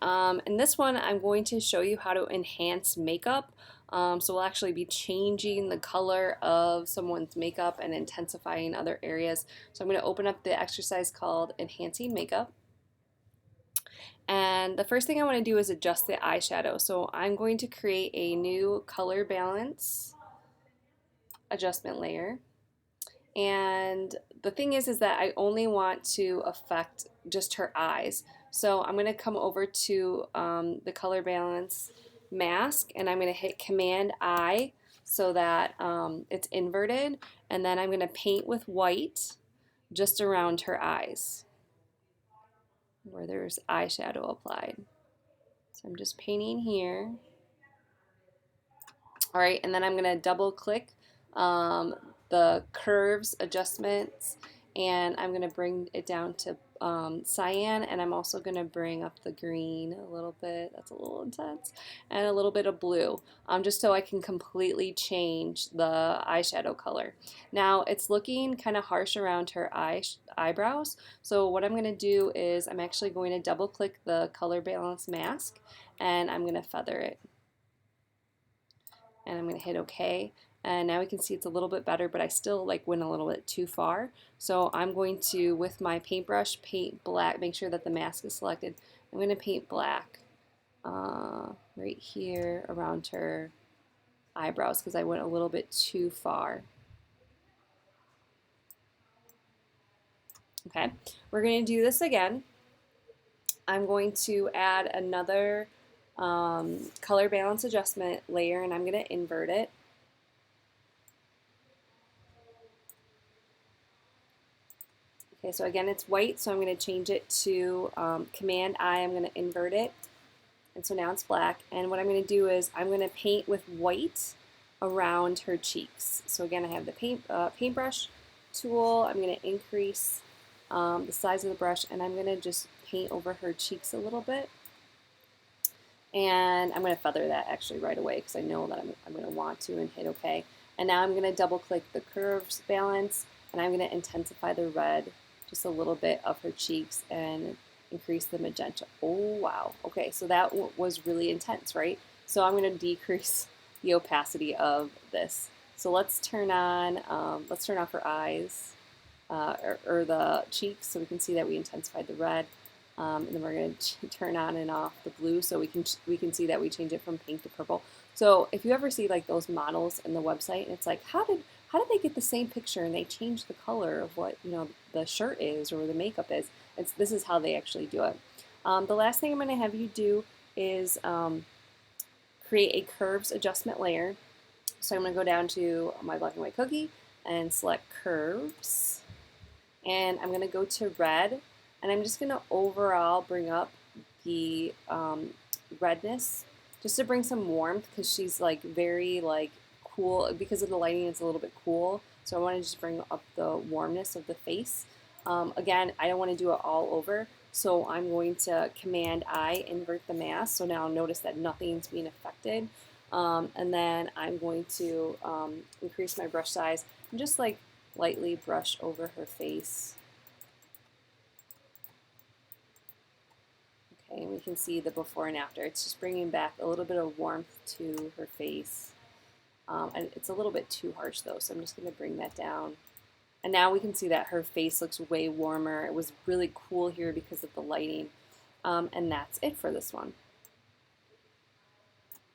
In this one, I'm going to show you how to enhance makeup. So we'll actually be changing the color of someone's makeup and intensifying other areas. So I'm going to open up the exercise called Enhancing Makeup. And the first thing I want to do is adjust the eyeshadow. So I'm going to create a new color balance adjustment layer. And the thing is that I only want to affect just her eyes. So I'm going to come over to the color balance mask, and I'm going to hit Command I so that it's inverted, and then I'm going to paint with white just around her eyes where there's eyeshadow applied. So I'm just painting here. All right, and then I'm going to double click the curves adjustments, and I'm going to bring it down to cyan, and I'm also going to bring up the green a little bit. That's a little intense, and a little bit of blue, just so I can completely change the eyeshadow color. Now it's looking kind of harsh around her eyebrows, so what I'm going to do is I'm actually going to double click the color balance mask, and I'm going to feather it. And I'm going to hit OK. And now we can see it's a little bit better, but I still went a little bit too far. So I'm going to, with my paintbrush, paint black, make sure that the mask is selected. I'm going to paint black right here around her eyebrows because I went a little bit too far. Okay, we're going to do this again. I'm going to add another color balance adjustment layer, and I'm going to invert it. Okay, so again, it's white, so I'm going to change it to Command I. I'm going to invert it, and so now it's black. And what I'm going to do is I'm going to paint with white around her cheeks. So again, I have the paintbrush tool. I'm going to increase the size of the brush, and I'm going to just paint over her cheeks a little bit. And I'm going to feather that actually right away because I know that I'm going to want to, and hit OK. And now I'm going to double click the curves balance, and I'm going to intensify the red just a little bit of her cheeks and increase the magenta. Oh, wow. Okay, so that was really intense, right? So I'm going to decrease the opacity of this. So let's turn off her eyes or the cheeks so we can see that we intensified the red. And then we're going to turn on and off the blue so we can see that we change it from pink to purple. So if you ever see those models in the website, and it's like, how did they get the same picture and they change the color of what the shirt is or the makeup is? This is how they actually do it. The last thing I'm going to have you do is create a curves adjustment layer. So I'm going to go down to my black and white cookie and select curves, and I'm going to go to red. And I'm just going to overall bring up the redness just to bring some warmth because she's very cool. Because of the lighting, it's a little bit cool. So I want to just bring up the warmness of the face. Again, I don't want to do it all over. So I'm going to Command I, invert the mask. So now notice that nothing's being affected. And then I'm going to increase my brush size and just lightly brush over her face. Okay, and we can see the before and after. It's just bringing back a little bit of warmth to her face. And it's a little bit too harsh though, so I'm just going to bring that down. And now we can see that her face looks way warmer. It was really cool here because of the lighting. And that's it for this one.